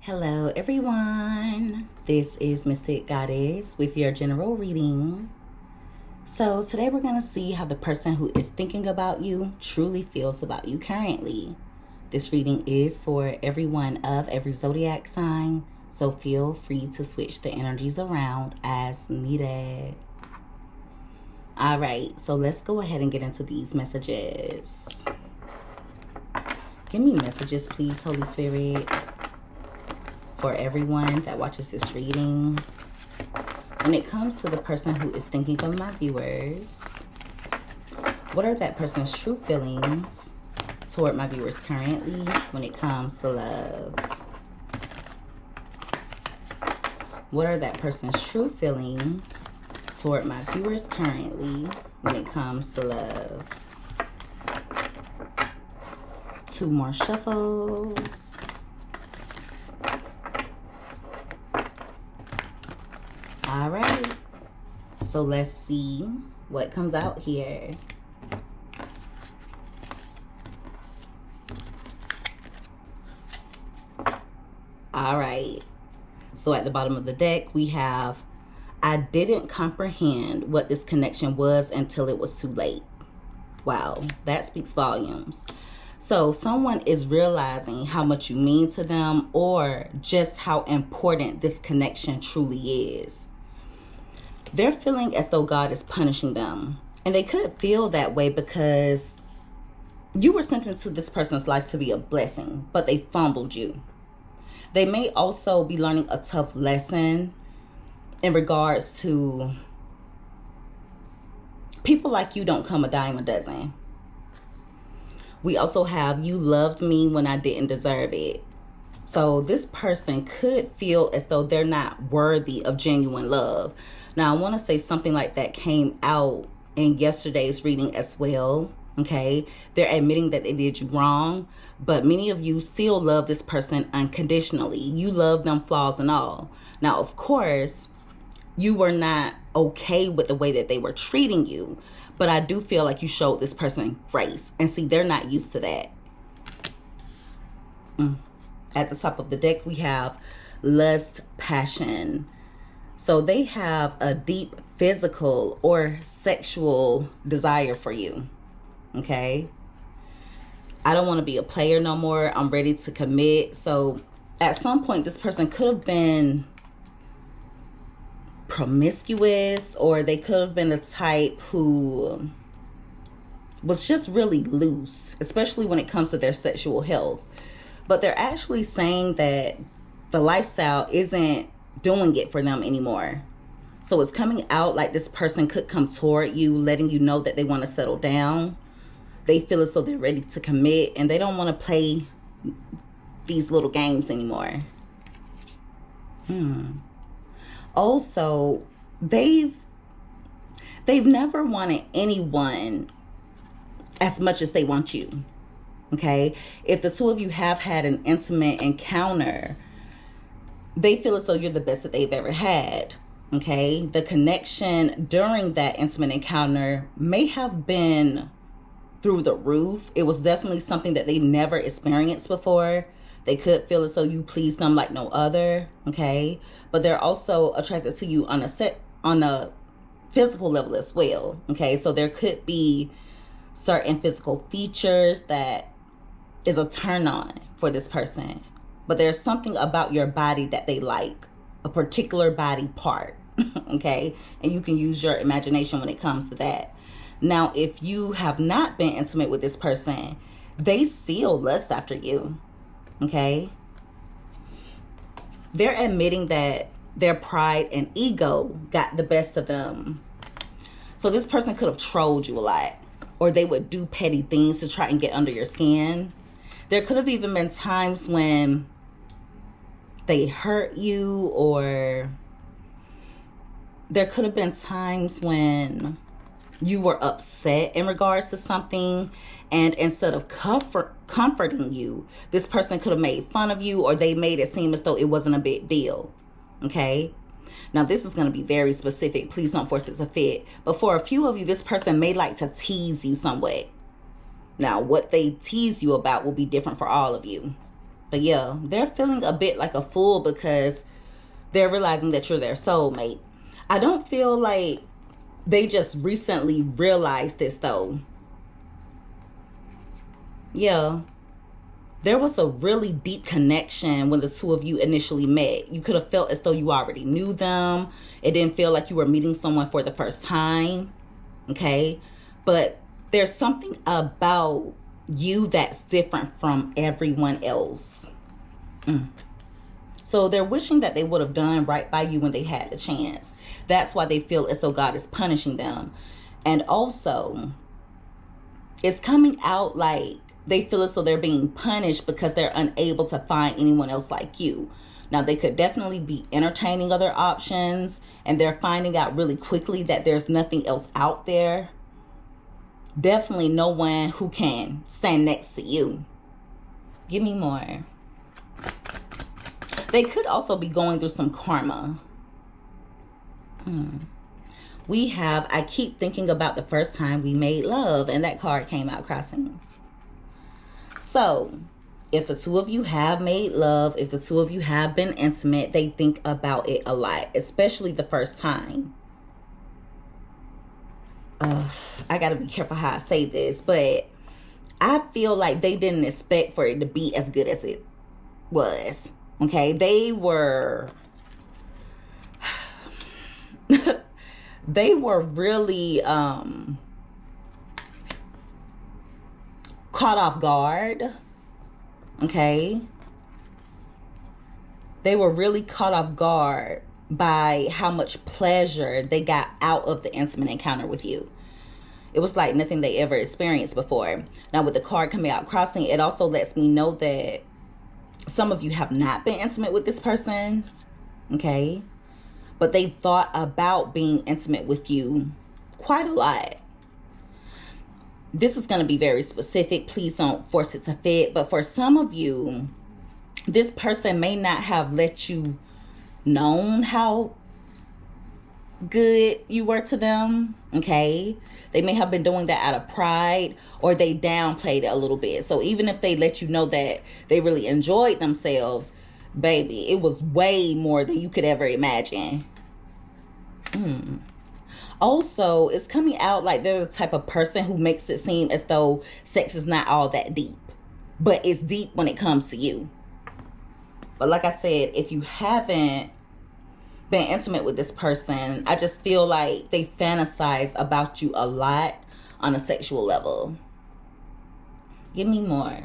Hello everyone, this is Mystic Goddess with your general reading. So today we're going to see how the person who is thinking about you truly feels about you currently. This reading is for everyone of every zodiac sign, so feel free to switch the energies around as needed. Alright, so let's go ahead and get into these messages. Give me messages please, Holy Spirit, for everyone that watches this reading. When it comes to the person who is thinking of my viewers, what are that person's true feelings toward my viewers currently when it comes to love? What are that person's true feelings toward my viewers currently when it comes to love? Two more shuffles. All right, so let's see what comes out here. All right, so at the bottom of the deck, we have, I didn't comprehend what this connection was until it was too late. Wow, that speaks volumes. So someone is realizing how much you mean to them or just how important this connection truly is. They're feeling as though God is punishing them. And they could feel that way because you were sent into this person's life to be a blessing, but they fumbled you. They may also be learning a tough lesson in regards to people like you don't come a dime a dozen. We also have, you loved me when I didn't deserve it. So this person could feel as though they're not worthy of genuine love. Now, I want to say something like that came out in yesterday's reading as well, okay? They're admitting that they did you wrong, but many of you still love this person unconditionally. You love them, flaws and all. Now, of course, you were not okay with the way that they were treating you, but I do feel like you showed this person grace. And see, they're not used to that. At the top of the deck, we have lust, passion. So they have a deep physical or sexual desire for you, okay? I don't want to be a player no more. I'm ready to commit. So at some point, this person could have been promiscuous, or they could have been a type who was just really loose, especially when it comes to their sexual health. But they're actually saying that the lifestyle isn't doing it for them anymore. So it's coming out like this person could come toward you, letting you know that they want to settle down. They feel as though they're ready to commit, and they don't want to play these little games anymore. Also, they've never wanted anyone as much as they want you. Okay? If the two of you have had an intimate encounter, they feel as though you're the best that they've ever had. Okay? The connection during that intimate encounter may have been through the roof. It was definitely something that they never experienced before. They could feel as though you pleased them like no other. Okay? But they're also attracted to you on a physical level as well. Okay? So there could be certain physical features that is a turn on for this person. But there's something about your body that they like, a particular body part, okay? And you can use your imagination when it comes to that. Now, if you have not been intimate with this person, they still lust after you, okay? They're admitting that their pride and ego got the best of them. So this person could have trolled you a lot, or they would do petty things to try and get under your skin. There could have even been times when they hurt you, or there could have been times when you were upset in regards to something, and instead of comforting you, this person could have made fun of you, or they made it seem as though it wasn't a big deal. Okay? Now, this is going to be very specific. Please don't force it to fit. But for a few of you, this person may like to tease you somewhat. Now, what they tease you about will be different for all of you. But yeah, they're feeling a bit like a fool because they're realizing that you're their soulmate. I don't feel like they just recently realized this though. Yeah, there was a really deep connection when the two of you initially met. You could have felt as though you already knew them. It didn't feel like you were meeting someone for the first time. Okay? But there's something about you that's different from everyone else. So they're wishing that they would have done right by you when they had the chance. That's why they feel as though God is punishing them. And also, it's coming out like they feel as though they're being punished because they're unable to find anyone else like you. Now, they could definitely be entertaining other options, and they're finding out really quickly that there's nothing else out there. Definitely no one who can stand next to you. Give me more. They could also be going through some karma. We have, I keep thinking about the first time we made love, and that card came out crossing. So, if the two of you have made love, if the two of you have been intimate, they think about it a lot, especially the first time. I gotta be careful how I say this, but I feel like they didn't expect for it to be as good as it was. Okay, they were they were really caught off guard. Okay, they were really caught off guard by how much pleasure they got out of the intimate encounter with you. It was like nothing they ever experienced before. Now, with the card coming out crossing, it also lets me know that some of you have not been intimate with this person, okay? But they thought about being intimate with you quite a lot. This is going to be very specific. Please don't force it to fit. But for some of you, this person may not have let you known how good you were to them, okay? They may have been doing that out of pride, or they downplayed it a little bit. So even if they let you know that they really enjoyed themselves, baby, it was way more than you could ever imagine. Also, it's coming out like they're the type of person who makes it seem as though sex is not all that deep, but it's deep when it comes to you. But like I said, if you haven't been intimate with this person, I just feel like they fantasize about you a lot on a sexual level. Give me more.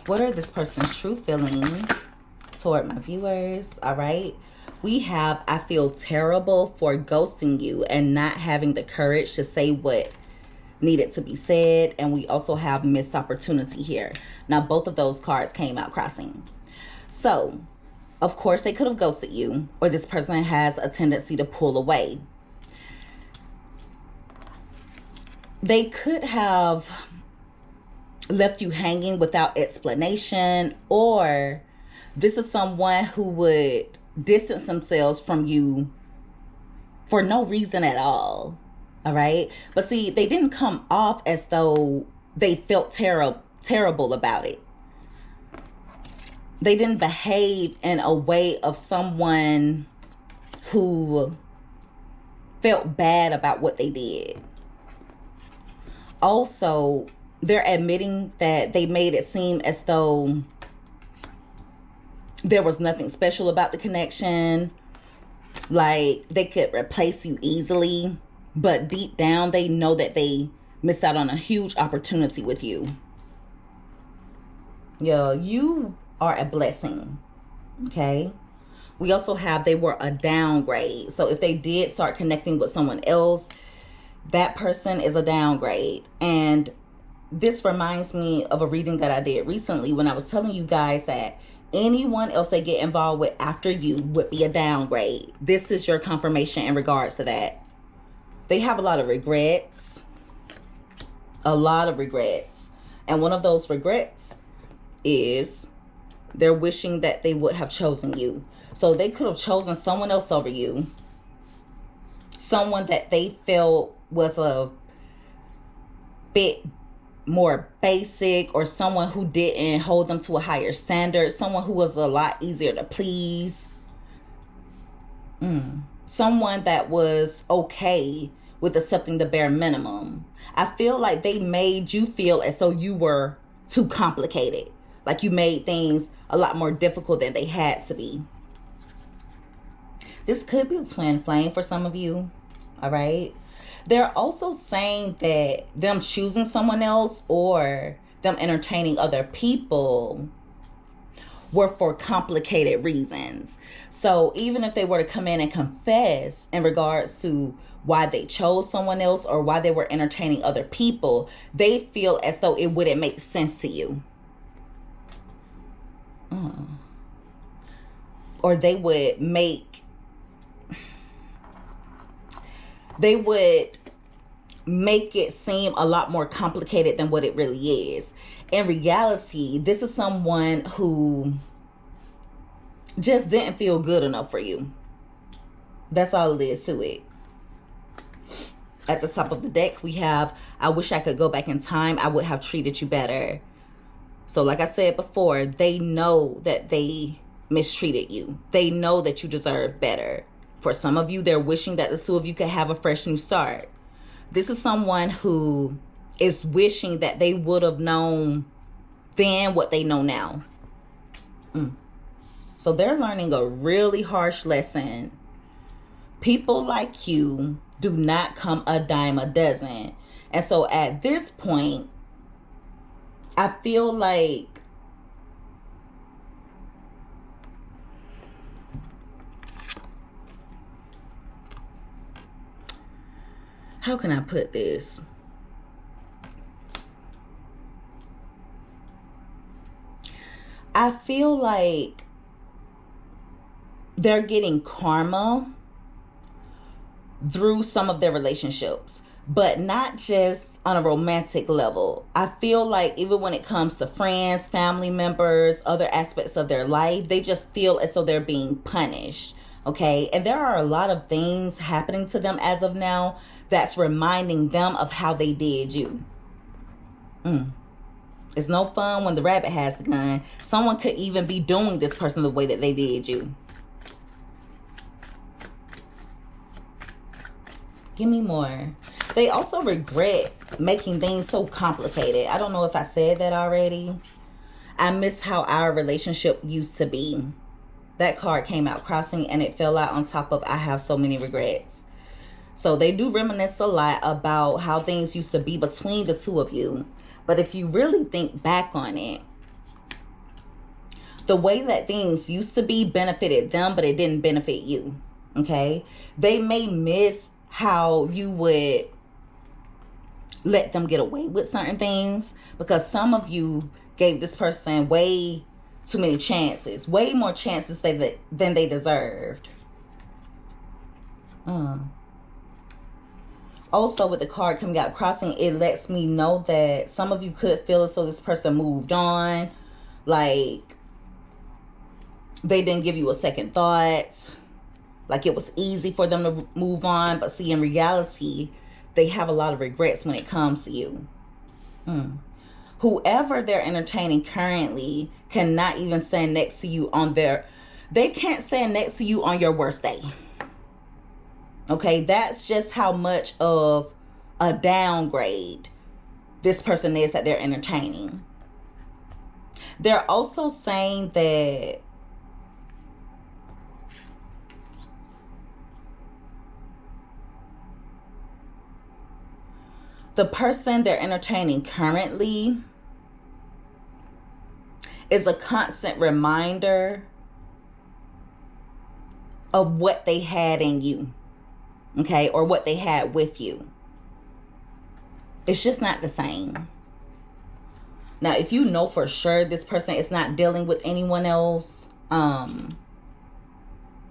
What are this person's true feelings toward my viewers? All right. We have, I feel terrible for ghosting you and not having the courage to say what needed to be said. And we also have missed opportunity here. Now, both of those cards came out crossing. So, of course, they could have ghosted you, or this person has a tendency to pull away. They could have left you hanging without explanation, or this is someone who would distance themselves from you for no reason at all. All right. But see, they didn't come off as though they felt terrible about it. They didn't behave in a way of someone who felt bad about what they did. Also, they're admitting that they made it seem as though there was nothing special about the connection. Like they could replace you easily. But deep down, they know that they missed out on a huge opportunity with you. Yeah, you are a blessing. Okay. We also have they were a downgrade. So if they did start connecting with someone else, that person is a downgrade. And this reminds me of a reading that I did recently when I was telling you guys that anyone else they get involved with after you would be a downgrade. This is your confirmation in regards to that. They have a lot of regrets. A lot of regrets. And one of those regrets is they're wishing that they would have chosen you. So they could have chosen someone else over you. Someone that they felt was a bit more basic, or someone who didn't hold them to a higher standard, someone who was a lot easier to please, someone that was okay with accepting the bare minimum. I feel like they made you feel as though you were too complicated, like you made things a lot more difficult than they had to be. This could be a twin flame for some of you, all right? They're also saying that them choosing someone else or them entertaining other people were for complicated reasons. So even if they were to come in and confess in regards to why they chose someone else or why they were entertaining other people, they feel as though it wouldn't make sense to you. Or they would make it seem a lot more complicated than what it really is. In reality, this is someone who just didn't feel good enough for you. That's all it is to it. At the top of the deck, we have, I wish I could go back in time. I would have treated you better. So like I said before, they know that they mistreated you. They know that you deserve better. For some of you, they're wishing that the two of you could have a fresh new start. This is someone who is wishing that they would have known then what they know now. So they're learning a really harsh lesson. People like you do not come a dime a dozen. And so at this point, I feel like how can I put this? I feel like they're getting karma through some of their relationships, but not just on a romantic level. I feel like even when it comes to friends, family members, other aspects of their life, they just feel as though they're being punished. Okay. And there are a lot of things happening to them as of now that's reminding them of how they did you. It's no fun when the rabbit has the gun. Someone could even be doing this person the way that they did you. Give me more. They also regret making things so complicated. I don't know if I said that already. I miss how our relationship used to be. That card came out crossing and it fell out on top of I have so many regrets. So they do reminisce a lot about how things used to be between the two of you. But if you really think back on it, the way that things used to be benefited them, but it didn't benefit you. Okay? They may miss how you would let them get away with certain things, because some of you gave this person way too many chances, way more chances than they deserved. Also, with the card coming out crossing, it lets me know that some of you could feel as though this person moved on, like they didn't give you a second thought, like it was easy for them to move on. But see, in reality, they have a lot of regrets when it comes to you. Whoever they're entertaining currently cannot even stand next to you on they can't stand next to you on your worst day. Okay, that's just how much of a downgrade this person is that they're entertaining. They're also saying that the person they're entertaining currently is a constant reminder of what they had in you. Okay, or what they had with you. It's just not the same. Now, if you know for sure this person is not dealing with anyone else,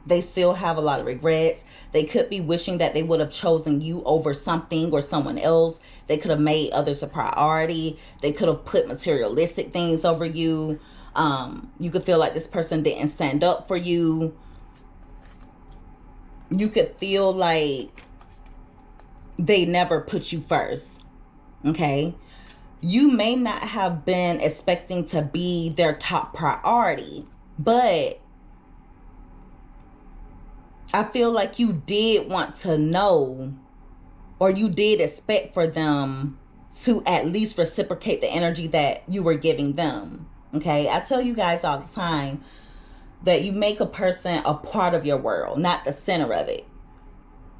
they still have a lot of regrets. They could be wishing that they would have chosen you over something or someone else. They could have made others a priority. They could have put materialistic things over you. You could feel like this person didn't stand up for you. You could feel like they never put you first. Okay? you may not have been expecting to be their top priority, but I feel like you did want to know, or you did expect for them to at least reciprocate the energy that you were giving them. Okay, I tell you guys all the time that you make a person a part of your world, not the center of it.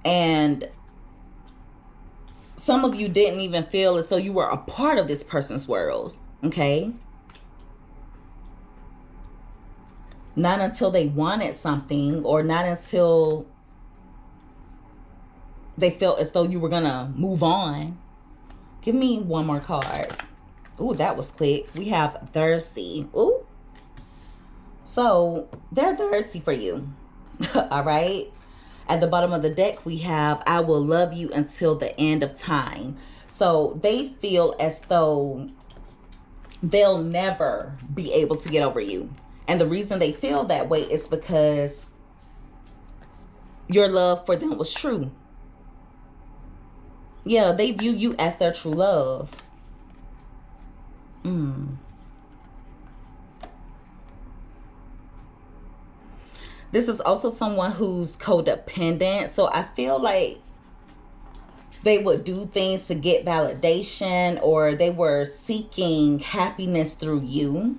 And some of you didn't even feel as though you were a part of this person's world, okay? Not until they wanted something, or not until they felt as though you were gonna move on. Give me one more card. Ooh, that was quick. We have thirsty. Ooh. So they're thirsty for you. All right. At the bottom of the deck, we have, I will love you until the end of time. So they feel as though they'll never be able to get over you. And the reason they feel that way is because your love for them was true. Yeah, they view you as their true love. This is also someone who's codependent. So I feel like they would do things to get validation, or they were seeking happiness through you.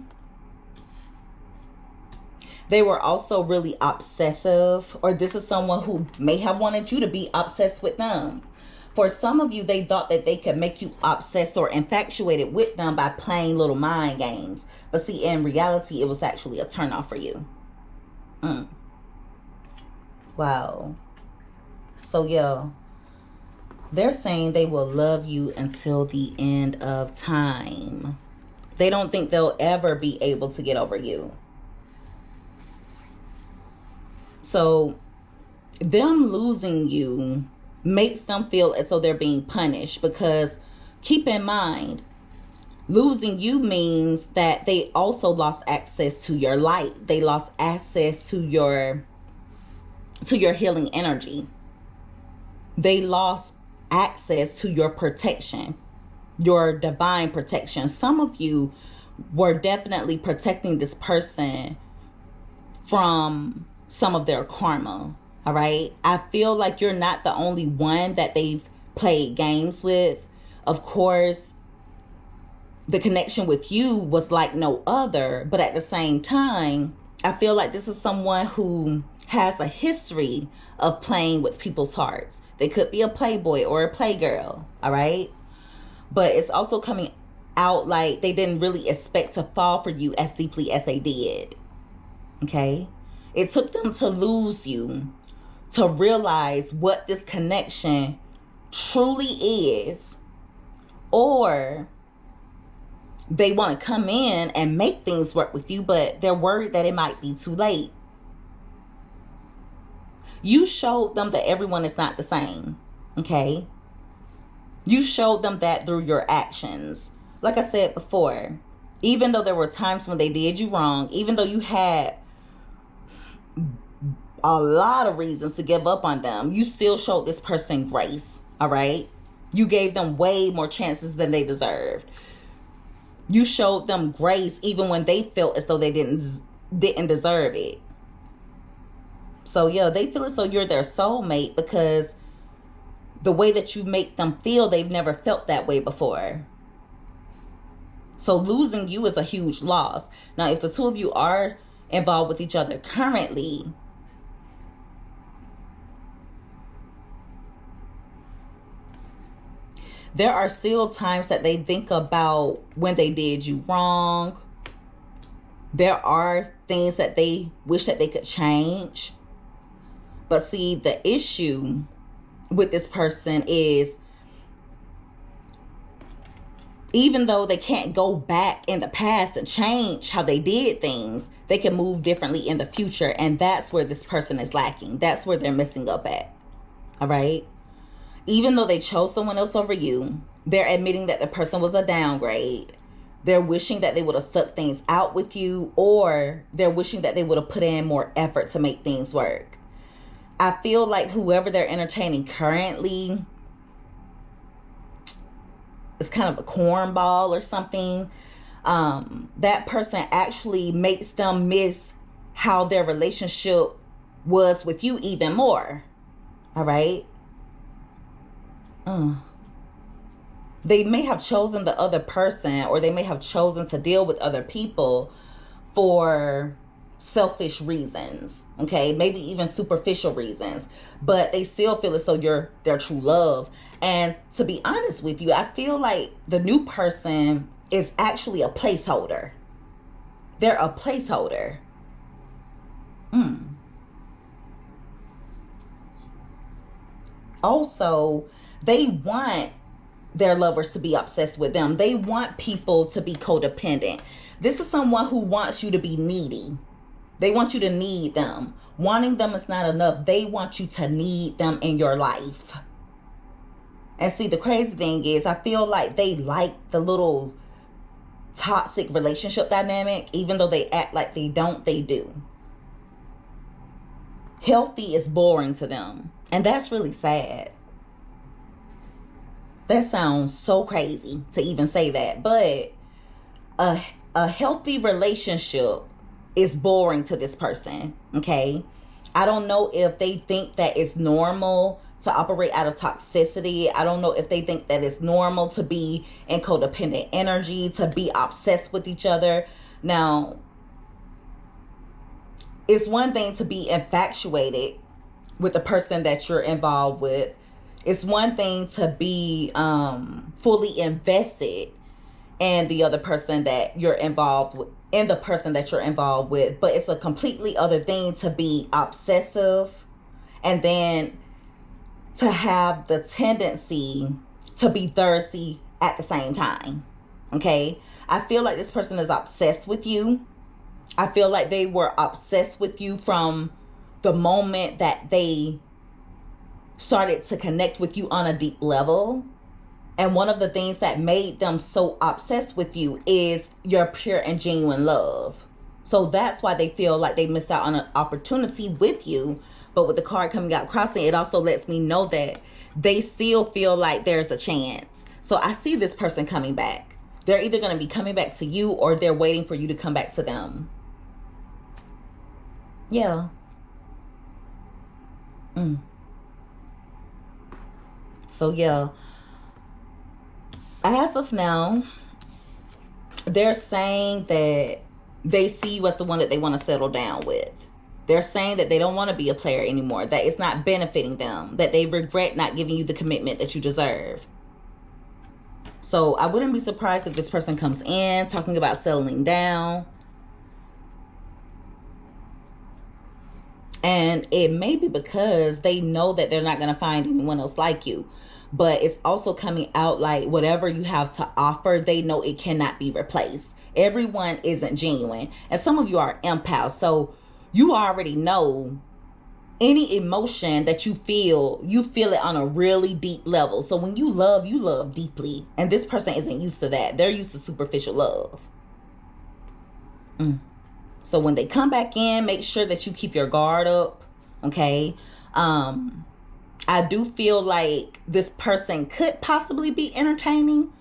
They were also really obsessive, or this is someone who may have wanted you to be obsessed with them. For some of you, they thought that they could make you obsessed or infatuated with them by playing little mind games. But see, in reality, it was actually a turnoff for you. Wow. So yeah, they're saying they will love you until the end of time. They don't think they'll ever be able to get over you. So them losing you makes them feel as though they're being punished, because keep in mind, losing you means that they also lost access to your light. They lost access to your healing energy. They lost access to your protection, your divine protection. Some of you were definitely protecting this person from some of their karma. All right. I feel like you're not the only one that they've played games with. Of course, the connection with you was like no other. But at the same time, I feel like this is someone who has a history of playing with people's hearts. They could be a playboy or a playgirl. All right. But it's also coming out like they didn't really expect to fall for you as deeply as they did. Okay. It took them to lose you to realize what this connection truly is, or they want to come in and make things work with you, but they're worried that it might be too late. You showed them that everyone is not the same, okay? You showed them that through your actions. Like I said before, even though there were times when they did you wrong, even though you had a lot of reasons to give up on them, you still showed this person grace, all right? You gave them way more chances than they deserved. You showed them grace even when they felt as though they didn't deserve it. So yeah, they feel as though you're their soulmate because the way that you make them feel, they've never felt that way before. So losing you is a huge loss. Now, if the two of you are involved with each other currently, there are still times that they think about when they did you wrong. There are things that they wish that they could change. But see, the issue with this person is, even though they can't go back in the past and change how they did things, they can move differently in the future. And that's where this person is lacking. That's where they're messing up at. All right. Even though they chose someone else over you, they're admitting that the person was a downgrade. They're wishing that they would have stuck things out with you, or they're wishing that they would have put in more effort to make things work. I feel like whoever they're entertaining currently, is kind of a cornball or something, that person actually makes them miss how their relationship was with you even more. All right. They may have chosen the other person, or they may have chosen to deal with other people for selfish reasons, okay, maybe even superficial reasons, but they still feel as though you're their true love. And to be honest with you, I feel like the new person is actually a placeholder. They're a placeholder. Also, they want their lovers to be obsessed with them. They want people to be codependent. This is someone who wants you to be needy. They want you to need them. Wanting them is not enough. They want you to need them in your life. And see, the crazy thing is, I feel like they like the little toxic relationship dynamic. Even though they act like they don't, they do. Healthy is boring to them. And that's really sad. That sounds so crazy to even say that. But a healthy relationship is boring to this person, okay? I don't know if they think that it's normal to operate out of toxicity. I don't know if they think that it's normal to be in codependent energy, to be obsessed with each other. Now, it's one thing to be infatuated with the person that you're involved with. It's one thing to be fully invested in the other person that you're involved with, in the person that you're involved with. But it's a completely other thing to be obsessive and then to have the tendency to be thirsty at the same time. Okay? I feel like this person is obsessed with you. I feel like they were obsessed with you from the moment that they started to connect with you on a deep level. And one of the things that made them so obsessed with you is your pure and genuine love. So that's why they feel like they missed out on an opportunity with you. But with the card coming out crossing, it also lets me know that they still feel like there's a chance. So I see this person coming back. They're either going to be coming back to you, or they're waiting for you to come back to them. Yeah. So yeah, as of now, they're saying that they see you as the one that they want to settle down with. They're saying that they don't want to be a player anymore, that it's not benefiting them, that they regret not giving you the commitment that you deserve. So I wouldn't be surprised if this person comes in talking about settling down. And it may be because they know that they're not going to find anyone else like you. But it's also coming out like whatever you have to offer, they know it cannot be replaced. Everyone isn't genuine. And some of you are empaths. So you already know any emotion that you feel it on a really deep level. So when you love deeply. And this person isn't used to that. They're used to superficial love. So when they come back in, make sure that you keep your guard up. Okay. I do feel like this person could possibly be entertaining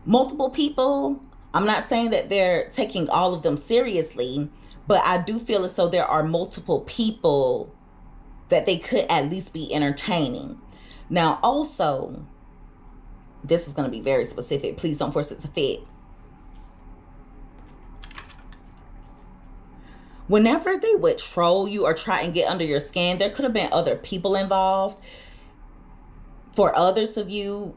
multiple people. I'm not saying that they're taking all of them seriously, but I do feel as though there are multiple people that they could at least be entertaining. Now, also, this is going to be very specific. Please don't force it to fit. Whenever they would troll you or try and get under your skin, there could have been other people involved. For others of you,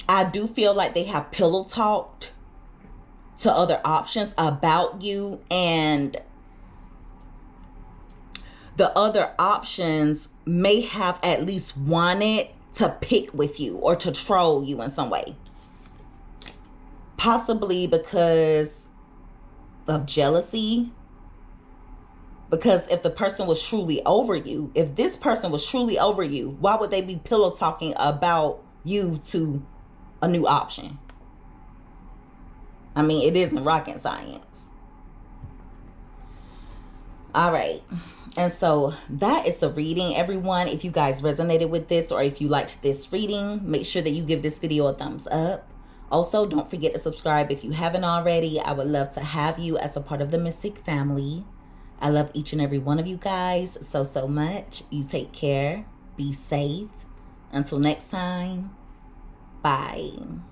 I do feel like they have pillow talked to other options about you, and the other options may have at least wanted to pick with you or to troll you in some way. Possibly because of jealousy. Because if the person was truly over you, if this person was truly over you, why would they be pillow talking about you to a new option? I mean, it isn't rocket science. All right. And so that is the reading, everyone. If you guys resonated with this, or if you liked this reading, make sure that you give this video a thumbs up. Also, don't forget to subscribe if you haven't already. I would love to have you as a part of the Mystic family. I love each and every one of you guys so, so much. You take care. Be safe. Until next time. Bye.